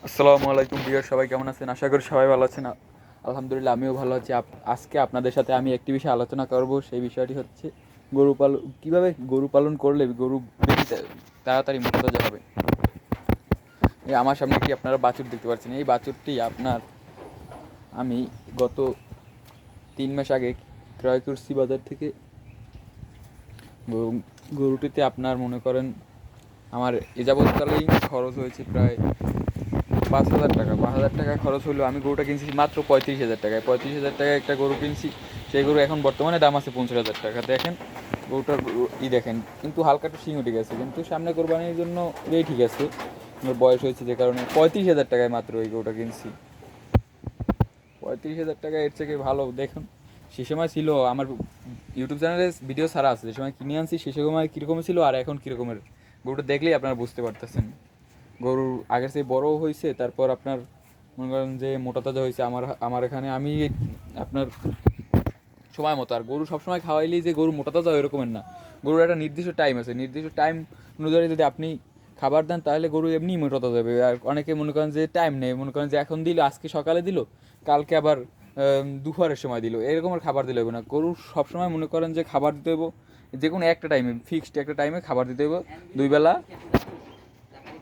আসসালামু আলাইকুম ভিউয়ার, সবাই কেমন আছেন? আশা করি সবাই ভালো আছেন। আলহামদুলিল্লাহ আমিও ভালো আছি। আজকে আপনাদের সাথে আমি একটি বিষয়ে আলোচনা করব। সেই বিষয়টি হচ্ছে কীভাবে গরু পালন করলে গরু বেশি তাড়াতাড়ি মোটাতাজা হবে। এই আমার সামনে একটি আপনারা বাছুর দেখতে পাচ্ছেন। এই বাছুরটি আমি গত 3 মাস আগে ক্রয় করছি বাজার থেকে। গরুটিতে আপনার মনে করেন আমার এ যাবৎকালেই খরচ হয়েছে প্রায় 5,000 টাকা। 5,000 টাকা খরচ হলো। আমি গরুটা কিনছি মাত্র 35,000 টাকায়। 35,000 টাকায় একটা গরু কিনছি। সেই গরু এখন বর্তমানে দাম আছে 50,000 টাকা। দেখেন গরুটার দেখেন, কিন্তু হালকা একটু শিং উঠে গেছে, কিন্তু সামনে কোরবানির জন্য ঠিক আছে। আমার বয়স হয়েছে যে কারণে 35,000 টাকায় মাত্র এই গরুটা কিনছি। 35,000 টাকা এর থেকে ভালো দেখুন। সে সময় ছিল আমার ইউটিউব চ্যানেলে ভিডিও ছাড়া আছে, যে সময় কিনে আনছি সে সময় কীরকম ছিল আর এখন কীরকমের। গরুটা দেখলেই আপনারা বুঝতে পারতেছেন। গরুর আগের চেয়ে বড়ও হয়েছে, তারপর আপনার মনে করেন যে মোটা তাজা হয়েছে। আমার এখানে আমি আপনার সময় মতো, আর গরু সবসময় খাওয়াইলেই যে গরু মোটা তাজা এরকমের না। গরুর একটা নির্দিষ্ট টাইম আছে, নির্দিষ্ট টাইম অনুযায়ী যদি আপনি খাবার দেন তাহলে গরু এমনিই মোটা তাজা যাবে। আর অনেকে মনে করেন যে টাইম নেই, মনে করেন যে এখন দিল, আজকে সকালে দিল, কালকে আবার দুপুরের সময় দিল, এরকমের খাবার দিলে হবে না। গরু সবসময় মনে করেন যে খাবার দিতে হইব যে কোনো একটা টাইমে, ফিক্সড একটা টাইমে খাবার দিতে হইব। 2 বেলা